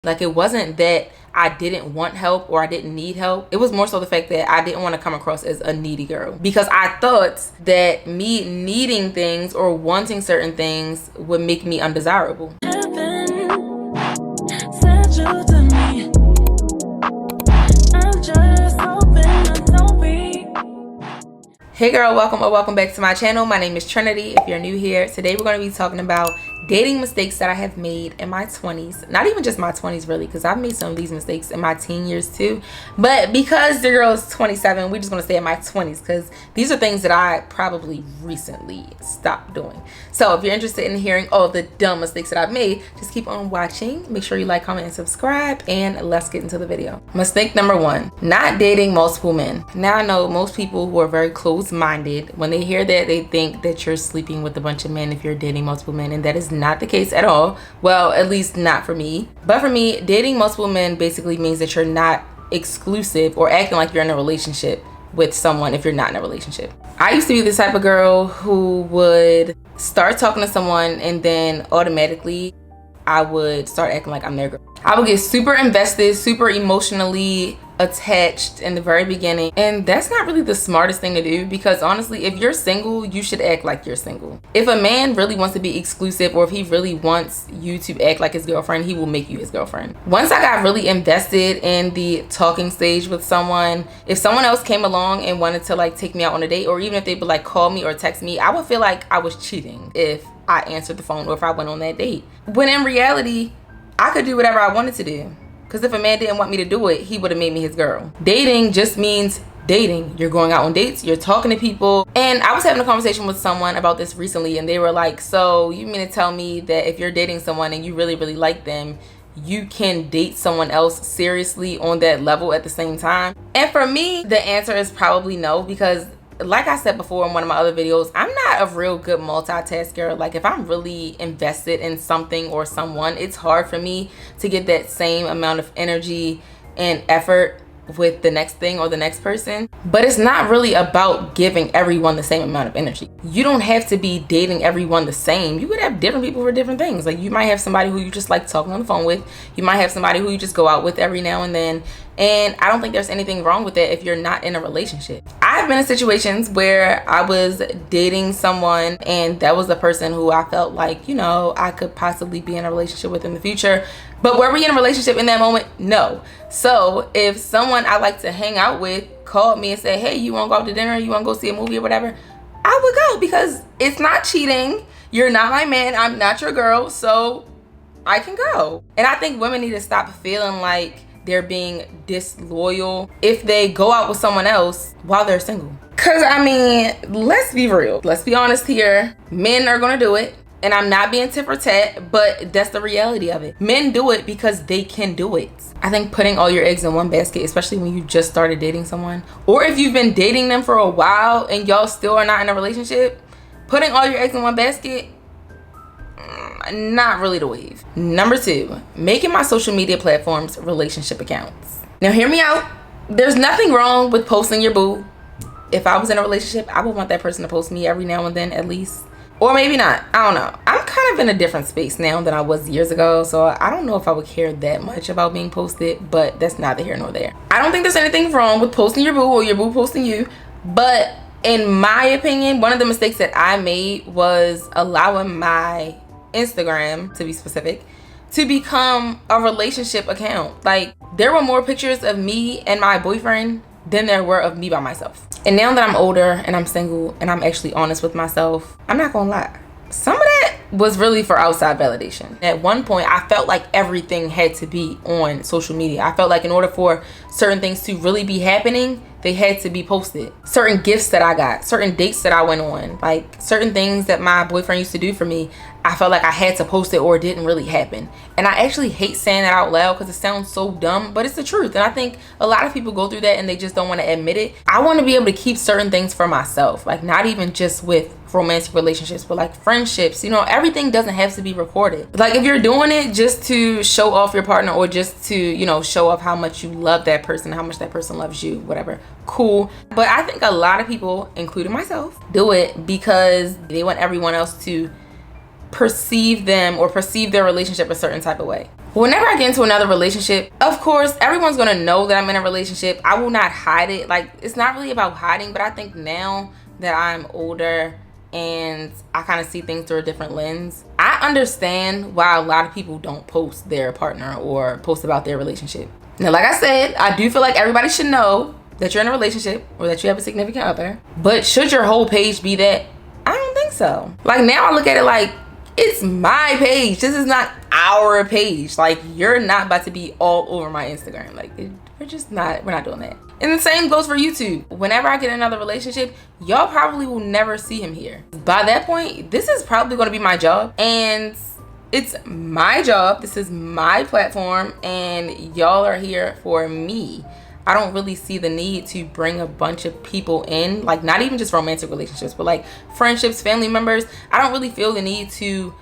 Like, it wasn't that I didn't want help or I didn't need help. It was more so the fact that I didn't want to come across as a needy girl, because I thought that me needing things or wanting certain things would make me undesirable. Hey girl, welcome or welcome back to my channel. My name is Trinity. If you're new here, today we're going to be talking about dating mistakes that I have made in my 20s. Not even just my 20s really, because I've made some of these mistakes in my teen years too. But because the girl is 27, we're just going to stay in my 20s because these are things that I probably recently stopped doing. So if you're interested in hearing all the dumb mistakes that I've made, just keep on watching. Make sure you like, comment, and subscribe, and let's get into the video. Mistake number 1, not dating multiple men. Now I know most people who are very close-minded, when they hear that, they think that you're sleeping with a bunch of men if you're dating multiple men, and that is not the case at all. Well, at least not for me. But for me, dating multiple men basically means that you're not exclusive or acting like you're in a relationship with someone if you're not in a relationship. I used to be the type of girl who would start talking to someone and then automatically I would start acting like I'm their girl. I would get super invested, super emotionally attached in the very beginning, and that's not really the smartest thing to do, because honestly, if you're single, you should act like you're single. If a man really wants to be exclusive, or if he really wants you to act like his girlfriend, he will make you his girlfriend. Once I got really invested in the talking stage with someone, if someone else came along and wanted to like take me out on a date, or even if they would like call me or text me, I would feel like I was cheating if I answered the phone or if I went on that date. When in reality, I could do whatever I wanted to do. Because if a man didn't want me to do it, he would have made me his girl. Dating just means dating. You're going out on dates, you're talking to people. And I was having a conversation with someone about this recently, and they were like, so you mean to tell me that if you're dating someone and you really, really like them, you can date someone else seriously on that level at the same time? And for me, the answer is probably no, because like I said before in one of my other videos, I'm not a real good multitasker. Like, if I'm really invested in something or someone, it's hard for me to get that same amount of energy and effort with the next thing or the next person. But it's not really about giving everyone the same amount of energy. You don't have to be dating everyone the same. You could have different people for different things. Like, you might have somebody who you just like talking on the phone with. You might have somebody who you just go out with every now and then. And I don't think there's anything wrong with that if you're not in a relationship. I've been in situations where I was dating someone and that was the person who I felt like, you know, I could possibly be in a relationship with in the future. But were we in a relationship in that moment? No. So if someone I like to hang out with called me and said, hey, you want to go out to dinner? You want to go see a movie or whatever? I would go, because it's not cheating. You're not my man. I'm not your girl. So I can go. And I think women need to stop feeling like they're being disloyal if they go out with someone else while they're single. Because, I mean, let's be real. Let's be honest here. Men are going to do it. And I'm not being tit for tat, but that's the reality of it. Men do it because they can do it. I think putting all your eggs in one basket, especially when you just started dating someone, or if you've been dating them for a while and y'all still are not in a relationship, putting all your eggs in one basket, not really the wave. Number 2, making my social media platforms relationship accounts. Now hear me out. There's nothing wrong with posting your boo. If I was in a relationship, I would want that person to post me every now and then at least. Or maybe not. I don't know. I'm kind of in a different space now than I was years ago, so I don't know if I would care that much about being posted, but that's neither here nor there. I don't think there's anything wrong with posting your boo or your boo posting you, but in my opinion, one of the mistakes that I made was allowing my Instagram, to be specific, to become a relationship account. Like, there were more pictures of me and my boyfriend than there were of me by myself. And now that I'm older and I'm single and I'm actually honest with myself, I'm not gonna lie, some of that was really for outside validation. At one point, I felt like everything had to be on social media. I felt like in order for certain things to really be happening, they had to be posted. Certain gifts that I got, certain dates that I went on, like certain things that my boyfriend used to do for me, I felt like I had to post it or it didn't really happen. And I actually hate saying that out loud because it sounds so dumb, but it's the truth. And I think a lot of people go through that and they just don't want to admit it. I want to be able to keep certain things for myself, like not even just with romantic relationships, but like friendships. You know, everything doesn't have to be recorded. Like, if you're doing it just to show off your partner or just to, you know, show off how much you love that person, how much that person loves you, whatever, cool. But I think a lot of people, including myself, do it because they want everyone else to perceive them or perceive their relationship a certain type of way. Whenever I get into another relationship, of course, everyone's gonna know that I'm in a relationship. I will not hide it. Like, it's not really about hiding, but I think now that I'm older and I kind of see things through a different lens, I understand why a lot of people don't post their partner or post about their relationship. Now, like I said, I do feel like everybody should know that you're in a relationship or that you have a significant other. But should your whole page be that? I don't think so. Like, now I look at it like, it's my page. This is not our page. Like, you're not about to be all over my Instagram. Like, we're not doing that. And the same goes for YouTube. Whenever I get in another relationship, y'all probably will never see him here. By that point, this is probably going to be my job. And it's my job. This is my platform. And y'all are here for me. I don't really see the need to bring a bunch of people in, like, not even just romantic relationships, but like friendships, family members. I don't really feel the need to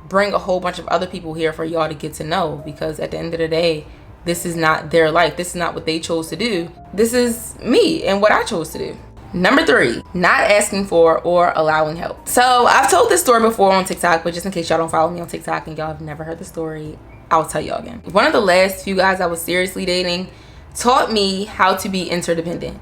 bring a whole bunch of other people here for y'all to get to know, because at the end of the day, this is not their life. This is not what they chose to do. This is me and what I chose to do. Number 3, not asking for or allowing help. So I've told this story before on TikTok, but just in case y'all don't follow me on TikTok and y'all have never heard the story, I'll tell y'all again. One of the last few guys I was seriously dating taught me how to be interdependent.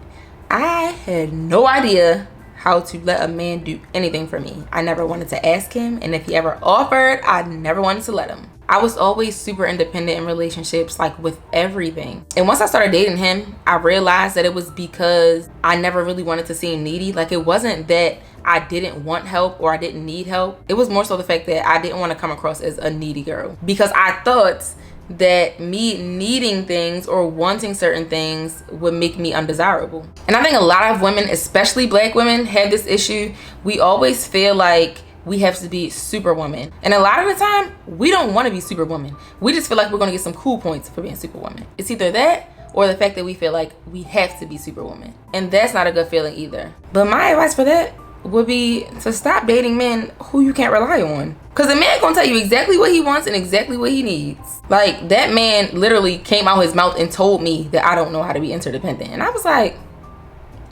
I had no idea how to let a man do anything for me. I never wanted to ask him, and if he ever offered, I never wanted to let him. I was always super independent in relationships, like with everything. And once I started dating him, I realized that it was because I never really wanted to seem needy. Like, it wasn't that I didn't want help or I didn't need help. It was more so the fact that I didn't want to come across as a needy girl, because I thought that me needing things or wanting certain things would make me undesirable. And I think a lot of women, especially Black women, have this issue. We always feel like we have to be superwoman, and a lot of the time we don't want to be superwoman. We just feel like we're going to get some cool points for being superwoman. It's either that or the fact that we feel like we have to be superwoman, and that's not a good feeling either. But my advice for that would be to stop dating men who you can't rely on, because the man gonna tell you exactly what he wants and exactly what he needs. Like, that man literally came out his mouth and told me that I don't know how to be interdependent, and I was like,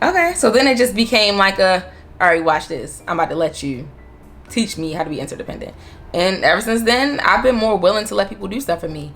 okay. So then it just became like all right, watch this, I'm about to let you teach me how to be interdependent. And ever since then, I've been more willing to let people do stuff for me.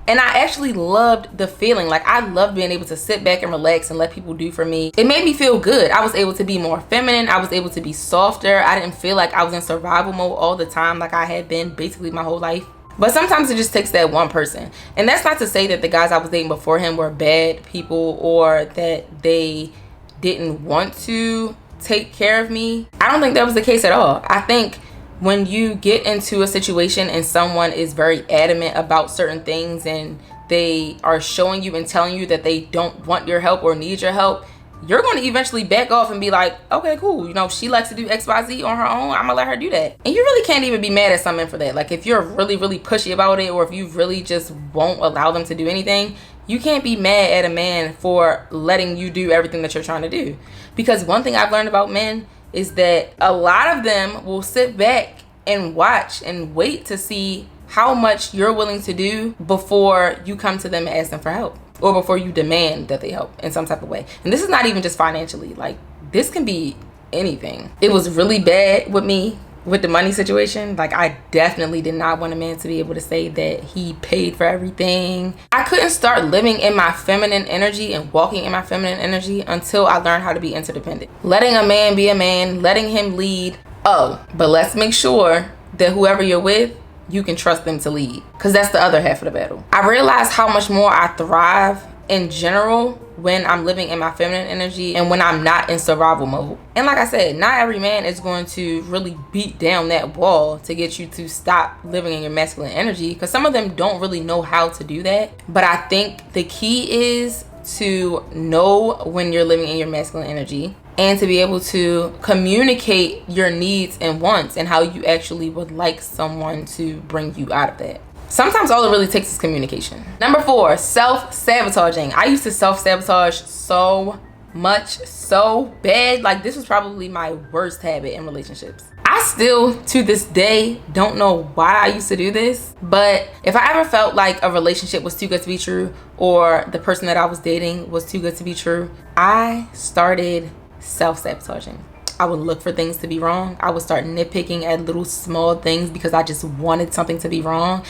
And I actually loved the feeling. Like, I loved being able to sit back and relax and let people do for me. It made me feel good. I was able to be more feminine. I was able to be softer. I didn't feel like I was in survival mode all the time, like I had been basically my whole life. But sometimes it just takes that one person. And that's not to say that the guys I was dating before him were bad people or that they didn't want to take care of me. I don't think that was the case at all. I think when you get into a situation and someone is very adamant about certain things and they are showing you and telling you that they don't want your help or need your help, you're going to eventually back off and be like, okay, cool. You know, she likes to do XYZ on her own. I'm going to let her do that. And you really can't even be mad at some men for that. Like, if you're really, really pushy about it, or if you really just won't allow them to do anything, you can't be mad at a man for letting you do everything that you're trying to do. Because one thing I've learned about men is that a lot of them will sit back and watch and wait to see how much you're willing to do before you come to them and ask them for help, or before you demand that they help in some type of way. And this is not even just financially. Like, this can be anything. It was really bad with me with the money situation. Like, I definitely did not want a man to be able to say that he paid for everything. I couldn't start living in my feminine energy and walking in my feminine energy until I learned how to be interdependent. Letting a man be a man, letting him lead. Oh, but let's make sure that whoever you're with, you can trust them to lead, because that's the other half of the battle. I realized how much more I thrive in general when I'm living in my feminine energy and when I'm not in survival mode. And like I said, not every man is going to really beat down that wall to get you to stop living in your masculine energy, because some of them don't really know how to do that. But I think the key is to know when you're living in your masculine energy, and to be able to communicate your needs and wants and how you actually would like someone to bring you out of that. Sometimes all it really takes is communication. Number 4, self-sabotaging. I used to self-sabotage so much, so bad. Like, this was probably my worst habit in relationships. I still, to this day, don't know why I used to do this, but if I ever felt like a relationship was too good to be true, or the person that I was dating was too good to be true, I started self-sabotaging. I would look for things to be wrong. I would start nitpicking at little small things because I just wanted something to be wrong.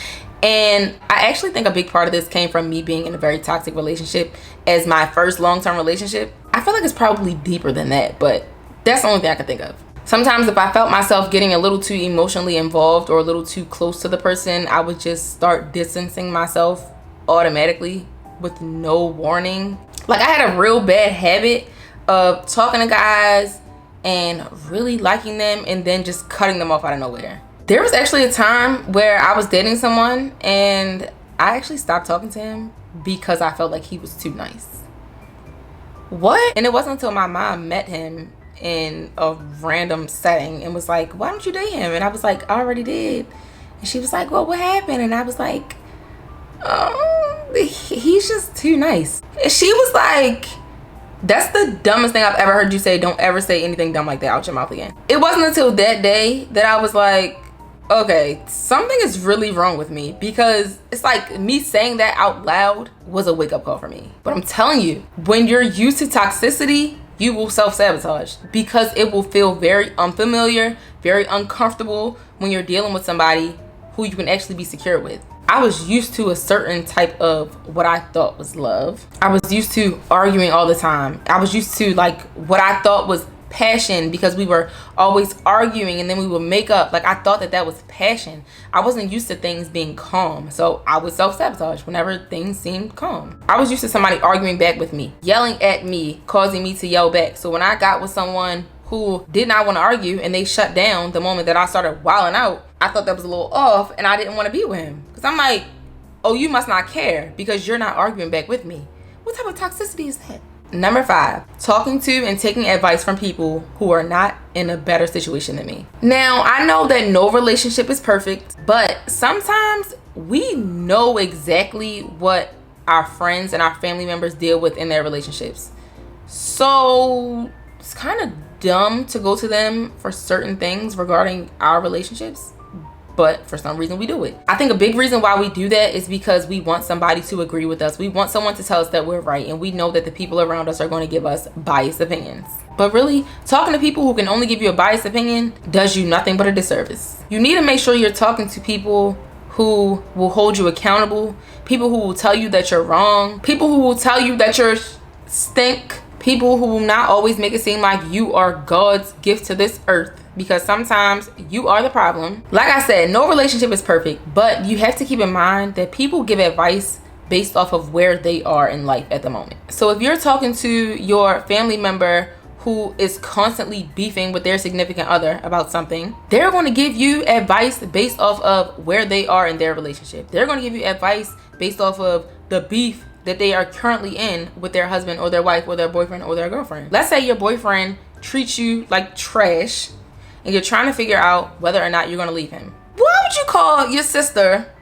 And I actually think a big part of this came from me being in a very toxic relationship as my first long-term relationship. I feel like it's probably deeper than that, but that's the only thing I can think of. Sometimes if I felt myself getting a little too emotionally involved or a little too close to the person, I would just start distancing myself automatically with no warning. Like, I had a real bad habit of talking to guys and really liking them and then just cutting them off out of nowhere. There was actually a time where I was dating someone and I actually stopped talking to him because I felt like he was too nice. What? And it wasn't until my mom met him in a random setting and was like, why don't you date him? And I was like, I already did. And she was like, well, what happened? And I was like, he's just too nice. And she was like, that's the dumbest thing I've ever heard you say. Don't ever say anything dumb like that out your mouth again. It wasn't until that day that I was like, okay, something is really wrong with me, because it's like me saying that out loud was a wake-up call for me. But I'm telling you, when you're used to toxicity, you will self-sabotage because it will feel very unfamiliar, very uncomfortable when you're dealing with somebody who you can actually be secure with. I was used to a certain type of what I thought was love. I was used to arguing all the time. I was used to like what I thought was passion because we were always arguing and then we would make up. Like, I thought that was passion. I wasn't used to things being calm, so I would self-sabotage whenever things seemed calm. I was used to somebody arguing back with me, yelling at me, causing me to yell back. So when I got with someone who did not want to argue and they shut down the moment that I started wilding out, I thought that was a little off and I didn't want to be with him, because I'm like, oh, you must not care because you're not arguing back with me. What type of toxicity is that? Number 5, talking to and taking advice from people who are not in a better situation than me. Now, I know that no relationship is perfect, but sometimes we know exactly what our friends and our family members deal with in their relationships. So it's kind of dumb to go to them for certain things regarding our relationships, but for some reason we do it. I think a big reason why we do that is because we want somebody to agree with us. We want someone to tell us that we're right, and we know that the people around us are going to give us biased opinions. But really, talking to people who can only give you a biased opinion does you nothing but a disservice. You need to make sure you're talking to people who will hold you accountable, people who will tell you that you're wrong, people who will tell you that you're stink, people who will not always make it seem like you are God's gift to this earth, because sometimes you are the problem. Like I said, no relationship is perfect, but you have to keep in mind that people give advice based off of where they are in life at the moment. So if you're talking to your family member who is constantly beefing with their significant other about something, they're going to give you advice based off of where they are in their relationship. They're going to give you advice based off of the beef that they are currently in with their husband or their wife or their boyfriend or their girlfriend. Let's say your boyfriend treats you like trash and you're trying to figure out whether or not you're going to leave him. Why would you call your sister,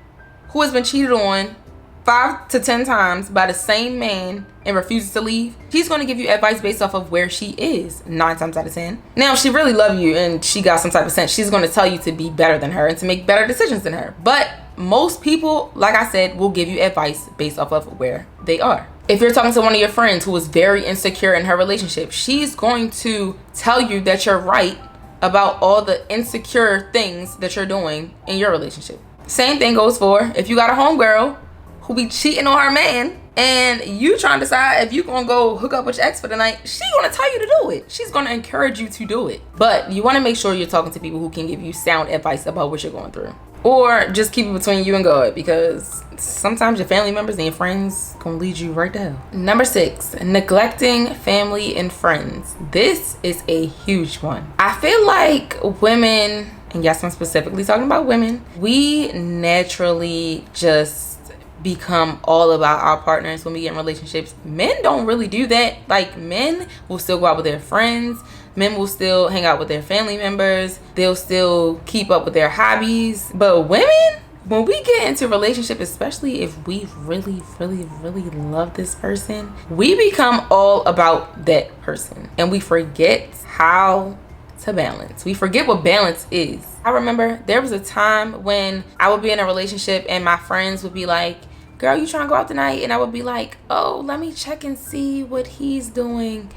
who has been cheated on 5 to 10 times by the same man, and refuses to leave? She's going to give you advice based off of where she is 9 times out of 10. Now, if she really loves you and she got some type of sense, she's going to tell you to be better than her and to make better decisions than her. But most people, like I said, will give you advice based off of where they are. If you're talking to one of your friends who is very insecure in her relationship, she's going to tell you that you're right about all the insecure things that you're doing in your relationship. Same thing goes for if you got a homegirl who be cheating on her man and you trying to decide if you gonna go hook up with your ex for the night. She gonna tell you to do it. She's gonna encourage you to do it. But you want to make sure you're talking to people who can give you sound advice about what you're going through. Or just keep it between you and God, because sometimes your family members and your friends gonna lead you right down. Number 6, neglecting family and friends. This is a huge one. I feel like women, and yes, I'm specifically talking about women, we naturally just become all about our partners when we get in relationships. Men don't really do that. Like, men will still go out with their friends. Men will still hang out with their family members. They'll still keep up with their hobbies. But women, when we get into a relationship, especially if we really, really, really love this person, we become all about that person. And we forget how to balance. We forget what balance is. I remember there was a time when I would be in a relationship and my friends would be like, girl, you trying to go out tonight? And I would be like, oh, let me check and see what he's doing.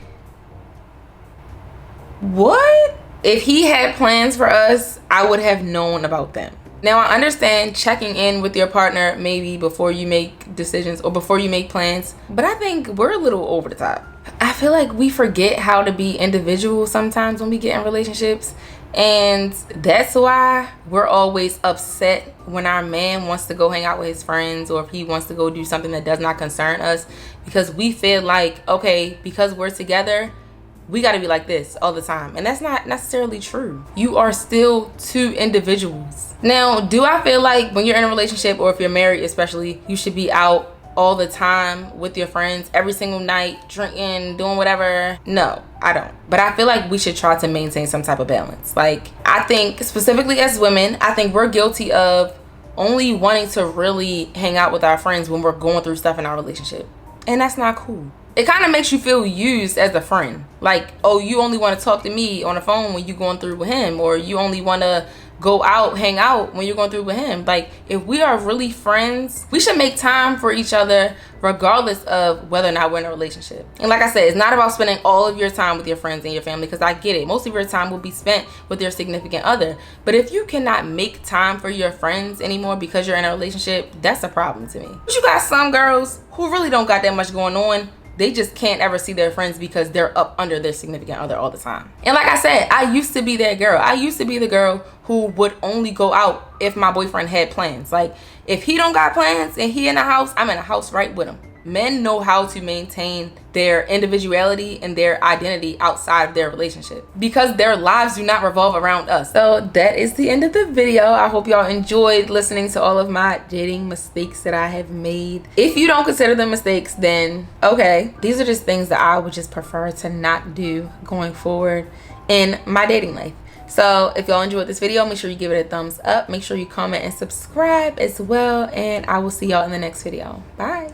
What? If he had plans for us, I would have known about them. Now, I understand checking in with your partner maybe before you make decisions or before you make plans, but I think we're a little over the top. I feel like we forget how to be individuals sometimes when we get in relationships, and that's why we're always upset when our man wants to go hang out with his friends or if he wants to go do something that does not concern us, because we feel like, okay, because we're together, we got to be like this all the time. And that's not necessarily true. You are still two individuals. Now, do I feel like when you're in a relationship, or if you're married especially, you should be out all the time with your friends every single night, drinking, doing whatever? No, I don't. But I feel like we should try to maintain some type of balance. Like, I think specifically as women, I think we're guilty of only wanting to really hang out with our friends when we're going through stuff in our relationship. And that's not cool. It kind of makes you feel used as a friend. Like, oh, you only want to talk to me on the phone when you're going through with him, or you only want to go out, hang out when you're going through with him. Like, if we are really friends, we should make time for each other regardless of whether or not we're in a relationship. And like I said, it's not about spending all of your time with your friends and your family, because I get it. Most of your time will be spent with your significant other. But if you cannot make time for your friends anymore because you're in a relationship, that's a problem to me. But you got some girls who really don't got that much going on. They just can't ever see their friends because they're up under their significant other all the time. And like I said, I used to be that girl. I used to be the girl who would only go out if my boyfriend had plans. Like, if he don't got plans and he in the house, I'm in the house right with him. Men know how to maintain their individuality and their identity outside of their relationship because their lives do not revolve around us. So that is the end of the video. I hope y'all enjoyed listening to all of my dating mistakes that I have made. If you don't consider them mistakes, then okay, these are just things that I would just prefer to not do going forward in my dating life. So if y'all enjoyed this video, make sure you give it a thumbs up. Make sure you comment and subscribe as well, and I will see y'all in the next video. Bye.